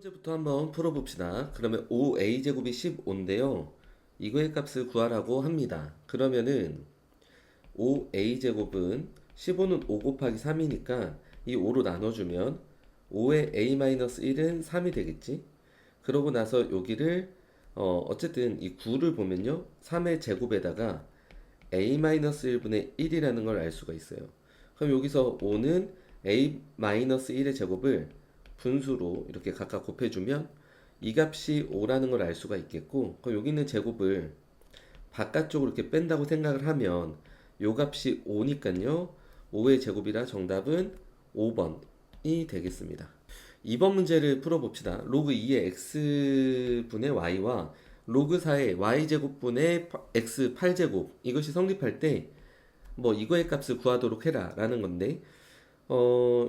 문제부터 한번 풀어봅시다. 그러면 5a제곱이 15인데요. 이거의 값을 구하라고 합니다. 그러면은 5a제곱은 15는 5 곱하기 3이니까 이 5로 나눠주면 5의 a-1은 3이 되겠지? 그러고 나서 여기를 어쨌든 이 9를 보면요. 3의 제곱에다가 a-1분의 1이라는 걸 알 수가 있어요. 그럼 여기서 5는 a-1의 제곱을 분수로 이렇게 각각 곱해주면 이 값이 5라는 걸 알 수가 있겠고, 그럼 여기 있는 제곱을 바깥쪽으로 이렇게 뺀다고 생각을 하면 요 값이 5니까요. 5의 제곱이라 정답은 5번이 되겠습니다. 2번 문제를 풀어봅시다. 로그 2의 x분의 y와 로그 4의 y제곱분의 x 8제곱 이것이 성립할 때 뭐 이거의 값을 구하도록 해라 라는 건데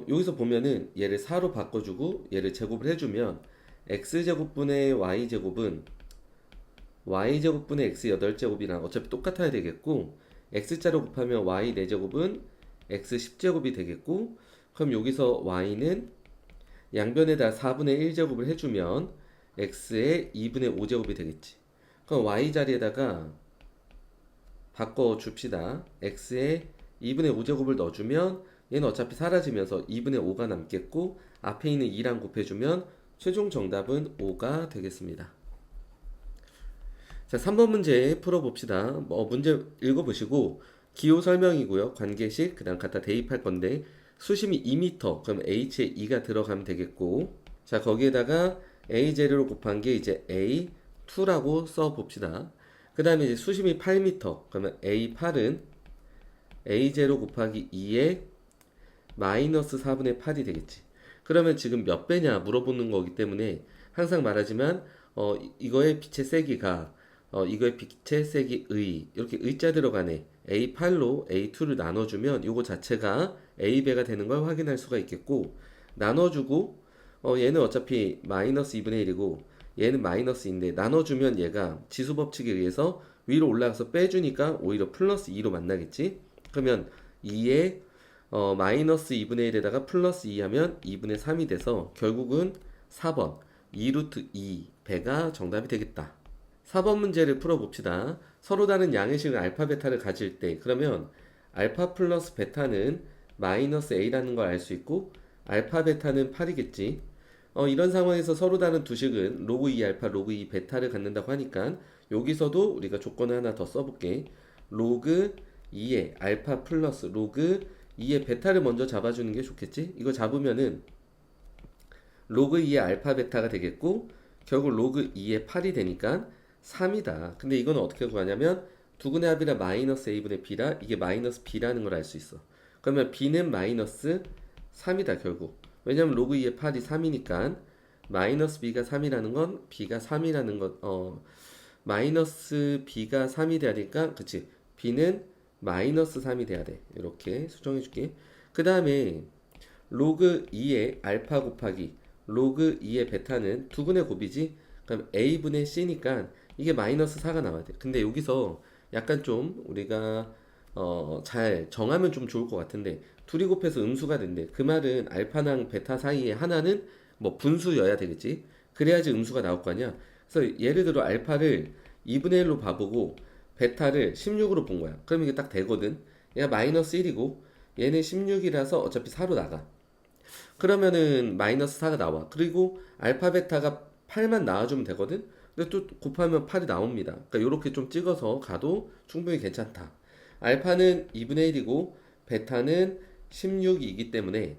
여기서 보면은 얘를 4로 바꿔주고 얘를 제곱을 해주면 x제곱분의 y제곱은 y제곱분의 x 8제곱이랑 어차피 똑같아야 되겠고 x자로 곱하면 y 4제곱은 x 10제곱이 되겠고 그럼 여기서 y는 양변에다 4분의 1제곱을 해주면 x의 2분의 5제곱이 되겠지. 그럼 y 자리에다가 바꿔줍시다. x의 2분의 5제곱을 넣어주면 얘는 어차피 사라지면서 2분의 5가 남겠고 앞에 있는 2랑 곱해주면 최종 정답은 5가 되겠습니다. 자, 3번 문제 풀어봅시다. 문제 읽어보시고 기호 설명이고요. 관계식, 그 다음 갖다 대입할 건데 수심이 2m, 그럼 h에 2가 들어가면 되겠고 자, 거기에다가 a 재료로 곱한 게 이제 a2라고 써봅시다. 그 다음에 이제 수심이 8m, 그러면 a8은 a 제로 곱하기 2에 마이너스 4분의 8이 되겠지. 그러면 지금 몇 배냐 물어보는 거기 때문에 항상 말하지만 이거의 빛의 세기가 이거의 빛의 세기 의 이렇게 의자 들어가네. A8로 A2를 나눠주면 이거 자체가 A배가 되는 걸 확인할 수가 있겠고 나눠주고 얘는 어차피 마이너스 2분의 1이고 얘는 마이너스인데 나눠주면 얘가 지수법칙에 의해서 위로 올라가서 빼주니까 오히려 플러스 2로 만나겠지. 그러면 2에 마이너스 2분의 1에다가 플러스 2 하면 2분의 3이 돼서 결국은 4번 2루트 2 배가 정답이 되겠다. 4번 문제를 풀어봅시다. 서로 다른 양의식 알파 베타를 가질 때 그러면 알파 플러스 베타는 마이너스 a라는 걸 알 수 있고 알파 베타는 8이겠지. 이런 상황에서 서로 다른 두 식은 로그 2 알파 로그 2 베타를 갖는다고 하니까 여기서도 우리가 조건을 하나 더 써볼게. 로그 2의 알파 플러스 로그 2의 베타를 먼저 잡아주는 게 좋겠지? 이거 잡으면은 로그 2의 알파 베타가 되겠고 결국 로그 2의 8이 되니까 3이다. 근데 이거는 어떻게 구하냐면 두근의 합이라 마이너스 a분의 b라 이게 마이너스 b라는 걸 알 수 있어. 그러면 b는 마이너스 3이다 결국. 왜냐면 로그 2의 8이 3이니까 마이너스 b가 3이라는 건 b가 3이라는 것 마이너스 b가 3이 돼야 되니까 그치 b는 마이너스 3이 돼야 돼. 이렇게 수정해 줄게. 그 다음에 로그 2의 알파 곱하기 로그 2의 베타는 두근의 곱이지. 그럼 a분의 c니까 이게 마이너스 4가 나와야 돼. 근데 여기서 약간 좀 우리가 잘 정하면 좀 좋을 것 같은데 둘이 곱해서 음수가 된대. 그 말은 알파랑 베타 사이에 하나는 뭐 분수여야 되겠지. 그래야지 음수가 나올 거 아니야. 그래서 예를 들어 알파를 2분의 1로 봐보고 베타를 16으로 본 거야. 그럼 이게 딱 되거든. 얘가 마이너스 1이고 얘는 16이라서 어차피 4로 나가. 그러면은 마이너스 4가 나와. 그리고 알파 베타가 8만 나와주면 되거든. 근데 또 곱하면 8이 나옵니다. 그러니까 이렇게 좀 찍어서 가도 충분히 괜찮다. 알파는 2분의 1이고 베타는 16이기 때문에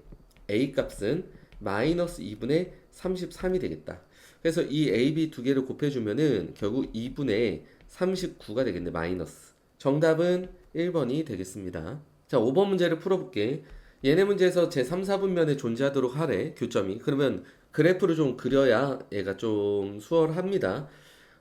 A 값은 마이너스 2분의 33이 되겠다. 그래서 이 A, B 두 개를 곱해주면은 결국 2분의 39가 되겠네. 마이너스. 정답은 1번이 되겠습니다. 자, 5번 문제를 풀어볼게. 얘네 문제에서 제 3, 4분면에 존재하도록 하래. 교점이. 그러면 그래프를 좀 그려야 얘가 좀 수월합니다.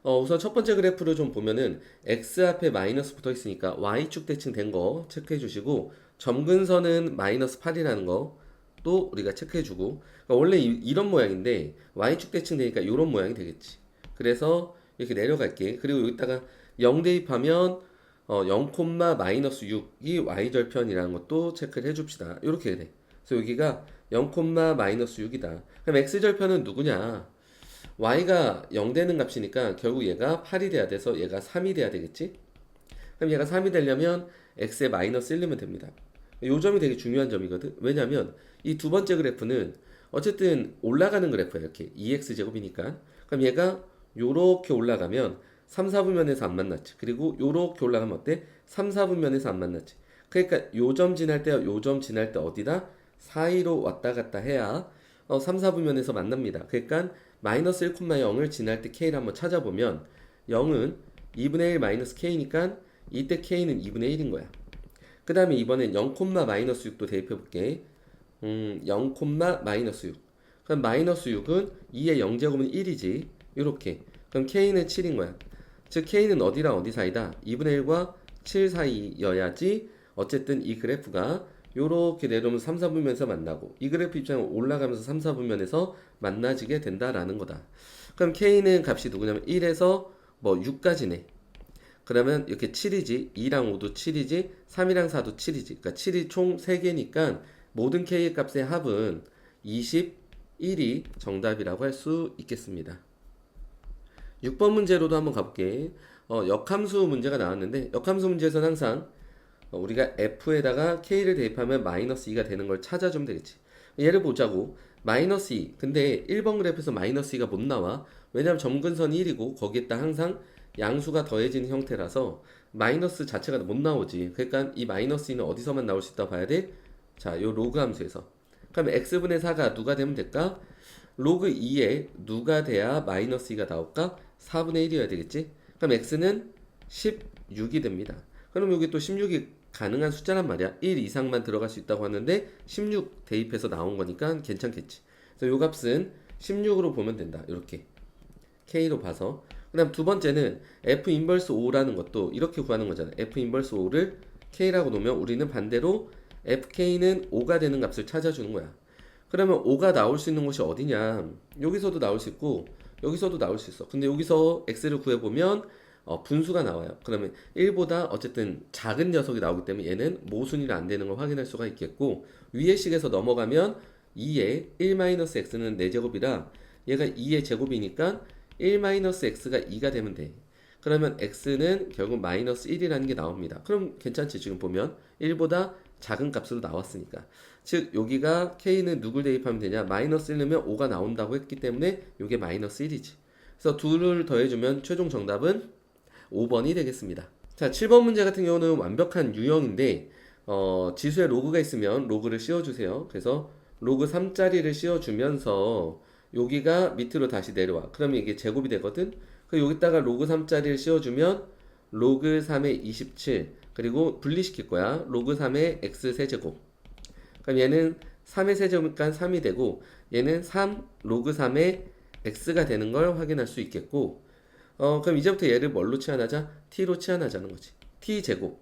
우선 첫 번째 그래프를 좀 보면은 x 앞에 마이너스 붙어 있으니까 y축 대칭 된 거 체크해 주시고 점근선은 마이너스 8이라는 거 또 우리가 체크해 주고 그러니까 원래 이런 모양인데 y축 대칭 되니까 이런 모양이 되겠지. 그래서 이렇게 내려갈게. 그리고 여기다가 0 대입하면 0, 마이너스 6이 y절편이라는 것도 체크를 해줍시다. 이렇게 돼. 그래서 여기가 0, 마이너스 6이다. 그럼 x절편은 누구냐? y가 0 되는 값이니까 결국 얘가 8이 돼야 돼서 얘가 3이 돼야 되겠지? 그럼 얘가 3이 되려면 x에 마이너스 1 넣으면 됩니다. 요 점이 되게 중요한 점이거든. 왜냐면 이 두 번째 그래프는 어쨌든 올라가는 그래프야. 이렇게 2x제곱이니까. 그럼 얘가 요렇게 올라가면 3, 4분면에서 안 만났지. 그리고 요렇게 올라가면 어때? 3, 4분면에서 안 만났지. 그러니까 요 점 지날 때와 요 점 지날 때 어디다? 사이로 왔다 갔다 해야 3, 4분면에서 만납니다. 그러니까 마이너스 1,0을 지날 때 k를 한번 찾아보면 0은 2분의 1 마이너스 k니까 이때 k는 2분의 1인 거야. 그 다음에 이번엔 0, 마이너스 6도 대입해 볼게. 0, 마이너스 6. 그럼 마이너스 6은 2의 0제곱은 1이지. 이렇게. 그럼 k는 7인 거야. 즉 k는 어디랑 어디 사이다? 2분의 1과 7 사이여야지 어쨌든 이 그래프가 요렇게 내려오면 3, 4분면에서 만나고 이 그래프 입장은 올라가면서 3, 4분면에서 만나지게 된다라는 거다. 그럼 k는 값이 누구냐면 1에서 뭐 6까지네. 그러면 이렇게 7이지. 2랑 5도 7이지. 3이랑 4도 7이지. 그러니까 7이 총 3개니까 모든 k의 값의 합은 21이 정답이라고 할 수 있겠습니다. 6번 문제로도 한번 가볼게. 역함수 문제가 나왔는데 역함수 문제에서는 항상 우리가 f에다가 k를 대입하면 마이너스 2가 되는 걸 찾아주면 되겠지. 예를 보자고. 마이너스 2. 근데 1번 그래프에서 마이너스 2가 못 나와. 왜냐면 점근선이 1이고 거기에다 항상 양수가 더해지는 형태라서 마이너스 자체가 못 나오지. 그러니까 이 마이너스 2는 어디서만 나올 수 있다고 봐야 돼? 자, 요 로그 함수에서. 그럼 x분의 4가 누가 되면 될까? 로그 2에 누가 돼야 마이너스 2가 나올까? 4분의 1이어야 되겠지? 그럼 x는 16이 됩니다. 그럼 여기 또 16이 가능한 숫자란 말이야. 1 이상만 들어갈 수 있다고 하는데 16 대입해서 나온 거니까 괜찮겠지. 그래서 요 값은 16으로 보면 된다. 이렇게 k로 봐서. 그 다음 두 번째는 f 인버스 5라는 것도 이렇게 구하는 거잖아. f 인버스 5를 k라고 놓으면 우리는 반대로 fk는 5가 되는 값을 찾아주는 거야. 그러면 5가 나올 수 있는 곳이 어디냐? 여기서도 나올 수 있고 여기서도 나올 수 있어. 근데 여기서 x를 구해보면 분수가 나와요. 그러면 1보다 어쨌든 작은 녀석이 나오기 때문에 얘는 모순이라 안 되는 걸 확인할 수가 있겠고 위의 식에서 넘어가면 2에 1-x는 4제곱이라 얘가 2의 제곱이니까 1-x가 2가 되면 돼. 그러면 x는 결국 마이너스 1이라는 게 나옵니다. 그럼 괜찮지. 지금 보면 1보다 작은 값으로 나왔으니까. 즉 여기가 k는 누굴 대입하면 되냐? 마이너스 1 넣으면 5가 나온다고 했기 때문에 이게 마이너스 1이지. 그래서 둘을 더해주면 최종 정답은 5번이 되겠습니다. 자, 7번 문제 같은 경우는 완벽한 유형인데 지수에 로그가 있으면 로그를 씌워주세요. 그래서 로그 3짜리를 씌워주면서 여기가 밑으로 다시 내려와. 그러면 이게 제곱이 되거든. 그리고 여기다가 로그 3짜리를 씌워주면 로그 3의 27 그리고 분리시킬 거야. 로그 3의 x 세제곱. 그럼 얘는 3의 세제곱이니까 3이 되고 얘는 3 로그 3의 x가 되는 걸 확인할 수 있겠고 그럼 이제부터 얘를 뭘로 치환하자? t로 치환하자는 거지. t 제곱.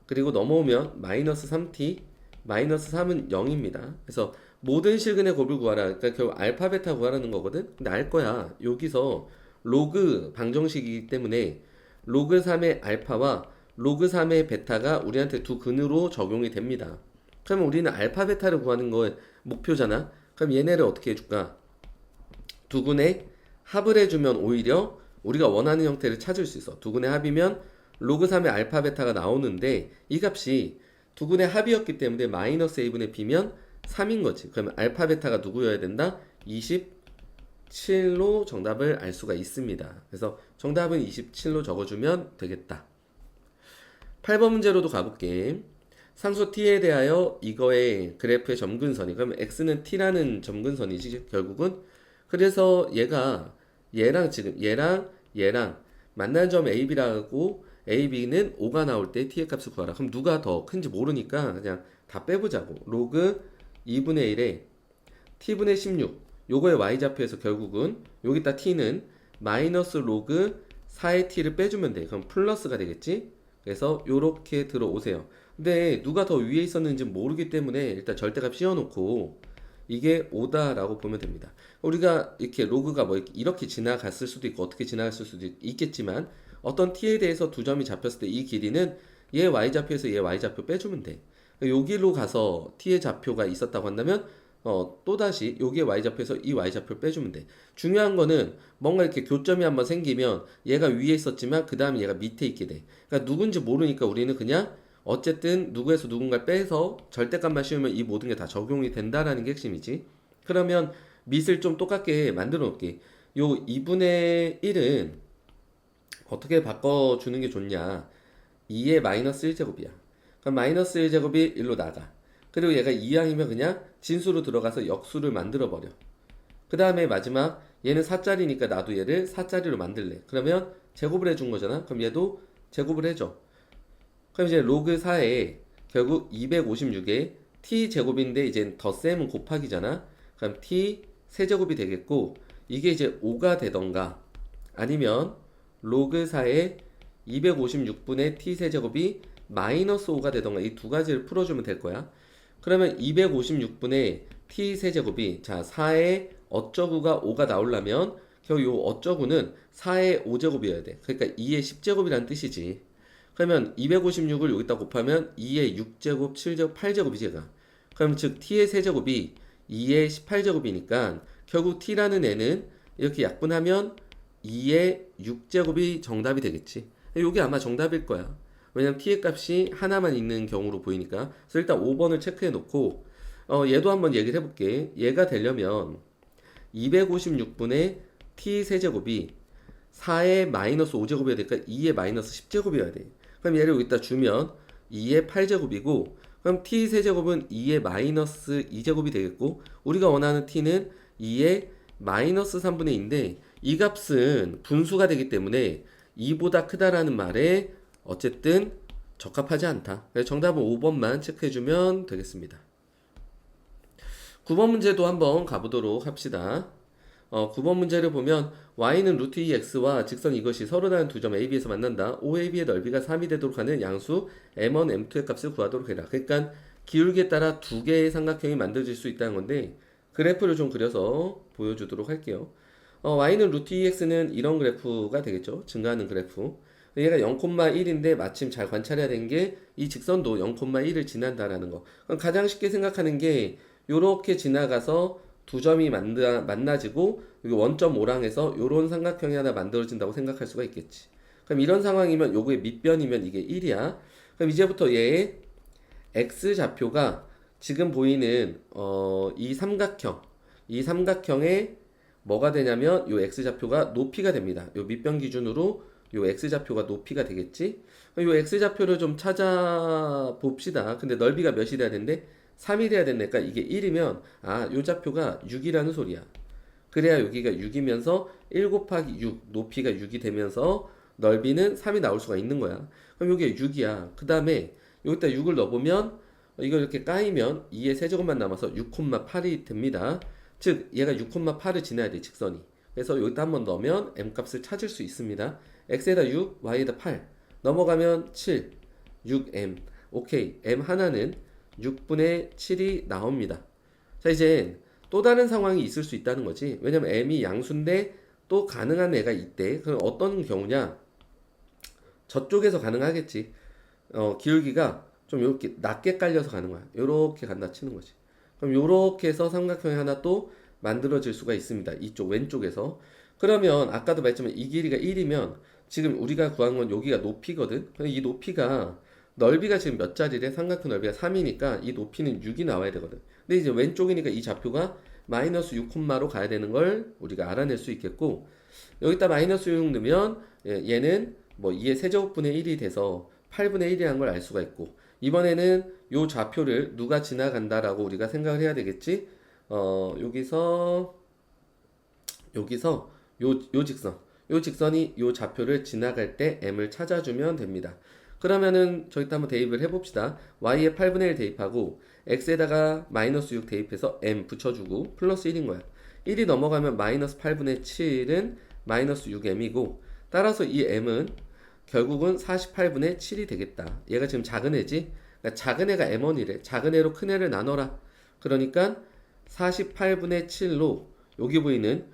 그리고 넘어오면 마이너스 3t 마이너스 3은 0입니다. 그래서 모든 실근의 곱을 구하라. 그러니까 결국 알파 베타 구하라는 거거든. 근데 알 거야. 여기서 로그 방정식이기 때문에 로그 3의 알파와 로그 3의 베타가 우리한테 두 근으로 적용이 됩니다. 그러면 우리는 알파 베타를 구하는 거 목표잖아. 그럼 얘네를 어떻게 해줄까? 두 근의 합을 해주면 오히려 우리가 원하는 형태를 찾을 수 있어. 두 근의 합이면 로그 3의 알파 베타가 나오는데 이 값이 두 근의 합이었기 때문에 마이너스 a분의 b면 3인 거지. 그러면 알파 베타가 누구여야 된다? 27로 정답을 알 수가 있습니다. 그래서 정답은 27로 적어주면 되겠다. 8번 문제로도 가볼게. 상수 t에 대하여 이거의 그래프의 점근선이 그러면 x는 t라는 점근선이지 결국은. 그래서 얘랑 지금 얘랑 만나는 점 AB라고 AB는 5가 나올 때 t의 값을 구하라. 그럼 누가 더 큰지 모르니까 그냥 다 빼보자고. 로그 2분의 1에 t분의 16 요거의 y좌표에서 결국은 여기다 t는 마이너스 로그 4의 t를 빼주면 돼. 그럼 플러스가 되겠지. 그래서 요렇게 들어오세요. 근데 누가 더 위에 있었는지 모르기 때문에 일단 절대값 씌워놓고 이게 5다라고 보면 됩니다. 우리가 이렇게 로그가 뭐 이렇게 지나갔을 수도 있고 어떻게 지나갔을 수도 있겠지만 어떤 t에 대해서 두 점이 잡혔을 때 이 길이는 얘 y좌표에서 얘 y좌표 빼주면 돼. 요 길로 가서 t의 좌표가 있었다고 한다면 또다시 여기에 y좌표에서 이 y좌표를 빼주면 돼. 중요한 거는 뭔가 이렇게 교점이 한번 생기면 얘가 위에 있었지만 그 다음에 얘가 밑에 있게 돼. 그러니까 누군지 모르니까 우리는 그냥 어쨌든 누구에서 누군가를 빼서 절대값만 씌우면 이 모든 게 다 적용이 된다라는 게 핵심이지. 그러면 밑을 좀 똑같게 만들어 놓을게. 요 2분의 1은 어떻게 바꿔주는 게 좋냐. 2의 마이너스 1제곱이야. 그럼 마이너스 1제곱이 일로 나가. 그리고 얘가 2항이면 그냥 진수로 들어가서 역수를 만들어 버려. 그 다음에 마지막 얘는 4짜리니까 나도 얘를 4짜리로 만들래. 그러면 제곱을 해준 거잖아. 그럼 얘도 제곱을 해줘. 그럼 이제 로그 4에 결국 256에 t 제곱인데 이제 덧셈은 곱하기잖아. 그럼 t 세제곱이 되겠고 이게 이제 5가 되던가 아니면 로그 4에 256분의 t 세제곱이 마이너스 5가 되던가 이 두 가지를 풀어주면 될 거야. 그러면 256분의 t 세제곱이 자 4의 어쩌구가 5가 나오려면 결국 요 어쩌구는 4의 5제곱이어야 돼. 그러니까 2의 10제곱이라는 뜻이지. 그러면 256을 여기다 곱하면 2의 6제곱, 7제곱, 8제곱이지 얘가. 그럼 즉 t의 세제곱이 2의 18제곱이니까 결국 t라는 애는 이렇게 약분하면 2의 6제곱이 정답이 되겠지. 이게 아마 정답일 거야. 왜냐면 t의 값이 하나만 있는 경우로 보이니까. 그래서 일단 5번을 체크해 놓고 얘도 한번 얘기를 해볼게. 얘가 되려면 256분의 t 세제곱이 4의 마이너스 5제곱이어야 되니까 2의 마이너스 10제곱이어야 돼. 그럼 얘를 여기다 주면 2의 8제곱이고 그럼 t 세제곱은 2의 마이너스 2제곱이 되겠고 우리가 원하는 t는 2의 마이너스 3분의 2인데 이 값은 분수가 되기 때문에 2보다 크다라는 말에 어쨌든 적합하지 않다. 그래서 정답은 5번만 체크해주면 되겠습니다. 9번 문제도 한번 가보도록 합시다. 9번 문제를 보면 y는 루트 2x와 직선 이것이 서로 다른 두 점 AB에서 만난다. OAB의 넓이가 3이 되도록 하는 양수 M1, M2의 값을 구하도록 해라. 그러니까 기울기에 따라 두 개의 삼각형이 만들어질 수 있다는 건데 그래프를 좀 그려서 보여주도록 할게요. y는 루트 2x는 이런 그래프가 되겠죠. 증가하는 그래프. 얘가 0,1인데 마침 잘 관찰해야 되는 게 이 직선도 0,1을 지난다라는 거. 그럼 가장 쉽게 생각하는 게 요렇게 지나가서 두 점이 만나지고 여기 원점 오랑에서 요런 삼각형이 하나 만들어진다고 생각할 수가 있겠지. 그럼 이런 상황이면 요거의 밑변이면 이게 1이야. 그럼 이제부터 얘의 x좌표가 지금 보이는 이 삼각형의 뭐가 되냐면 요 x좌표가 높이가 됩니다. 요 밑변 기준으로 요 x좌표가 높이가 되겠지. 요 x좌표를 좀 찾아봅시다. 근데 넓이가 몇이 돼야 되는데 3이 돼야 되니까 이게 1이면 요 좌표가 6이라는 소리야. 그래야 여기가 6이면서 1 곱하기 6 높이가 6이 되면서 넓이는 3이 나올 수가 있는 거야. 그럼 여기가 6이야. 그 다음에 여기다 6을 넣어보면 이걸 이렇게 까이면 2의 세제곱만 남아서 6,8이 됩니다. 즉 얘가 6,8을 지나야 돼 직선이. 그래서 여기다 한번 넣으면 m값을 찾을 수 있습니다. x에다 6, y에다 8 넘어가면 7, 6m. 오케이. m 하나는 6분의 7이 나옵니다. 자 이제 또 다른 상황이 있을 수 있다는 거지. 왜냐면 m이 양수인데 또 가능한 애가 있대. 그럼 어떤 경우냐? 저쪽에서 가능하겠지. 기울기가 좀 이렇게 낮게 깔려서 가는 거야. 이렇게 간다 치는 거지. 그럼 이렇게 해서 삼각형이 하나 또 만들어질 수가 있습니다. 이쪽 왼쪽에서. 그러면 아까도 말했지만 이 길이가 1이면 지금 우리가 구한 건 여기가 높이거든. 근데 이 높이가 넓이가 지금 몇 자리래? 삼각형 넓이가 3이니까 이 높이는 6이 나와야 되거든. 근데 이제 왼쪽이니까 이 좌표가 마이너스 6콤마로 가야 되는 걸 우리가 알아낼 수 있겠고 여기다 마이너스 6 넣으면 얘는 뭐 2의 세제곱분의 1이 돼서 8분의 1이라는 걸 알 수가 있고 이번에는 요 좌표를 누가 지나간다라고 우리가 생각을 해야 되겠지. 여기서 요 직선이 요 좌표를 지나갈 때 m을 찾아주면 됩니다. 그러면은 저기다 한번 대입을 해봅시다. y에 8분의 1 대입하고 x에다가 마이너스 6 대입해서 m 붙여주고 플러스 1인 거야. 1이 넘어가면 마이너스 8분의 7은 마이너스 6m이고 따라서 이 m은 결국은 48분의 7이 되겠다. 얘가 지금 작은 애지? 그러니까 작은 애가 m1이래. 작은 애로 큰 애를 나눠라. 그러니까 48분의 7로 여기 보이는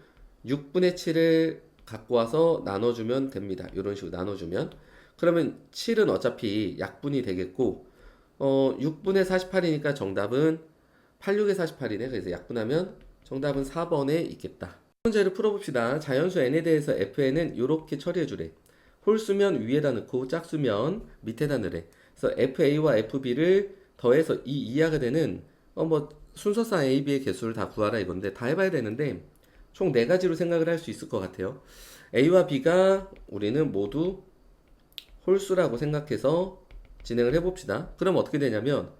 6분의 7을 갖고 와서 나눠주면 됩니다. 이런 식으로 나눠주면 그러면 7은 어차피 약분이 되겠고 6분의 48이니까 정답은 86에 48이네. 그래서 약분하면 정답은 4번에 있겠다. 문제를 풀어봅시다. 자연수 n에 대해서 fn은 이렇게 처리해주래. 홀수면 위에다 넣고 짝수면 밑에다 넣으래. 그래서 fa와 fb를 더해서 2 이하가 되는 순서상 a, b의 개수를 다 구하라 이건데 다 해봐야 되는데 총 4가지로 생각을 할 수 있을 것 같아요. a와 b가 우리는 모두 홀수라고 생각해서 진행을 해봅시다. 그럼 어떻게 되냐면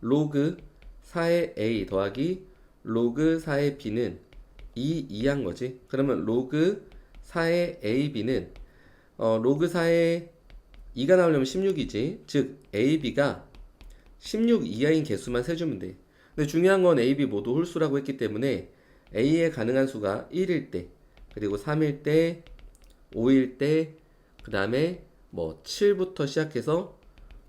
로그 4의 a 더하기 로그 4의 b는 2 이한 거지. 그러면 로그 4의 ab는 로그 4의 2가 나오려면 16이지. 즉 ab가 16 이하인 개수만 세주면 돼. 근데 중요한 건 a, b 모두 홀수라고 했기 때문에 a의 가능한 수가 1일 때, 그리고 3일 때, 5일 때, 그 다음에 7부터 시작해서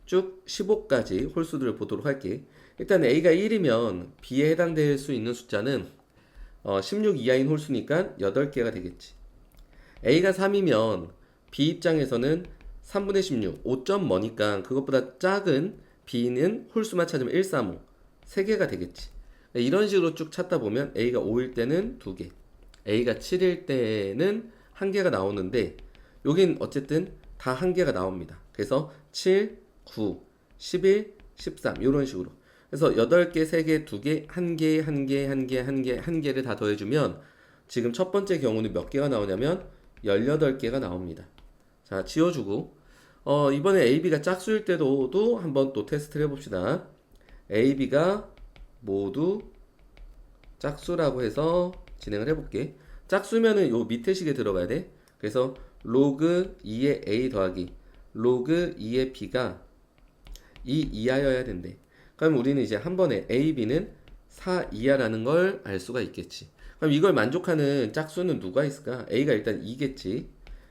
쭉 15까지 홀수들을 보도록 할게. 일단 a가 1이면 b에 해당될 수 있는 숫자는 16 이하인 홀수니까 8개가 되겠지. a가 3이면 b 입장에서는 3분의 16, 5점 뭐니까 그것보다 작은 b는 홀수만 찾으면 1, 3, 5, 3개가 되겠지. 이런 식으로 쭉 찾다 보면 a가 5일 때는 2개, a가 7일 때는 1개가 나오는데 여긴 어쨌든 다 1개가 나옵니다. 그래서 7, 9, 11, 13 이런 식으로. 그래서 8개, 3개, 2개, 1개, 1개, 1개, 1개, 1개를 다 더해주면 지금 첫 번째 경우는 몇 개가 나오냐면 18개가 나옵니다. 자, 지워주고 이번에 AB가 짝수일 때도 한번 또 테스트를 해봅시다. AB가 모두 짝수라고 해서 진행을 해볼게. 짝수면은 요 밑에 식에 들어가야 돼. 그래서 로그 2의 A 더하기 로그 2의 B가 2 이하여야 된대. 그럼 우리는 이제 한 번에 A, B는 4 이하라는 걸 알 수가 있겠지. 그럼 이걸 만족하는 짝수는 누가 있을까? A가 일단 2겠지.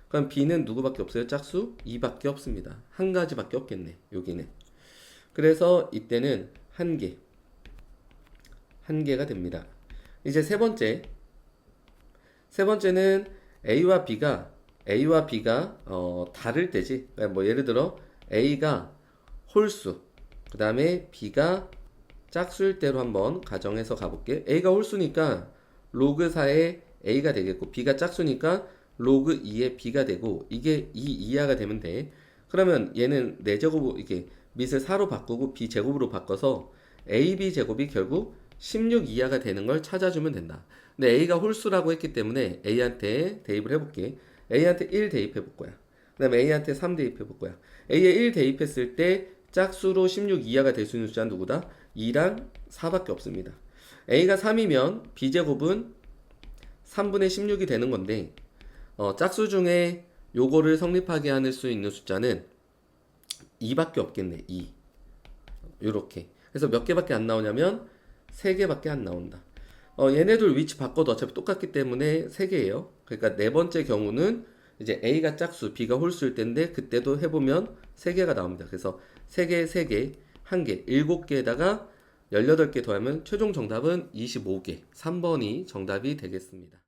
그럼 B는 누구밖에 없어요? 짝수 2밖에 없습니다. 한 가지밖에 없겠네. 여기는. 그래서 이때는 한 개가 됩니다. 이제 세 번째는 A와 B가 다를 때지. 그러니까 예를 들어 A가 홀수, 그 다음에 B가 짝수일 때로 한번 가정해서 가볼게. A가 홀수니까 로그 4의 A가 되겠고, B가 짝수니까 로그 2의 B가 되고, 이게 2 이하가 되면 돼. 그러면 얘는 4제곱, 이게 밑을 4로 바꾸고 B제곱으로 바꿔서 AB 제곱이 결국 16 이하가 되는 걸 찾아주면 된다. 근데 A가 홀수라고 했기 때문에 A한테 대입을 해볼게. A한테 1 대입해볼 거야. 그 다음에 A한테 3 대입해볼 거야. A에 1 대입했을 때 짝수로 16 이하가 될 수 있는 숫자는 누구다? 2랑 4밖에 없습니다. A가 3이면 B제곱은 3분의 16이 되는 건데 짝수 중에 요거를 성립하게 할 수 있는 숫자는 2밖에 없겠네. 2. 요렇게. 그래서 몇 개밖에 안 나오냐면 3개밖에 안 나온다. 얘네들 위치 바꿔도 어차피 똑같기 때문에 3개예요. 그러니까 네 번째 경우는 이제 A가 짝수, B가 홀수일 텐데 그때도 해보면 3개가 나옵니다. 그래서 3개, 3개, 1개, 7개에다가 18개 더하면 최종 정답은 25개. 3번이 정답이 되겠습니다.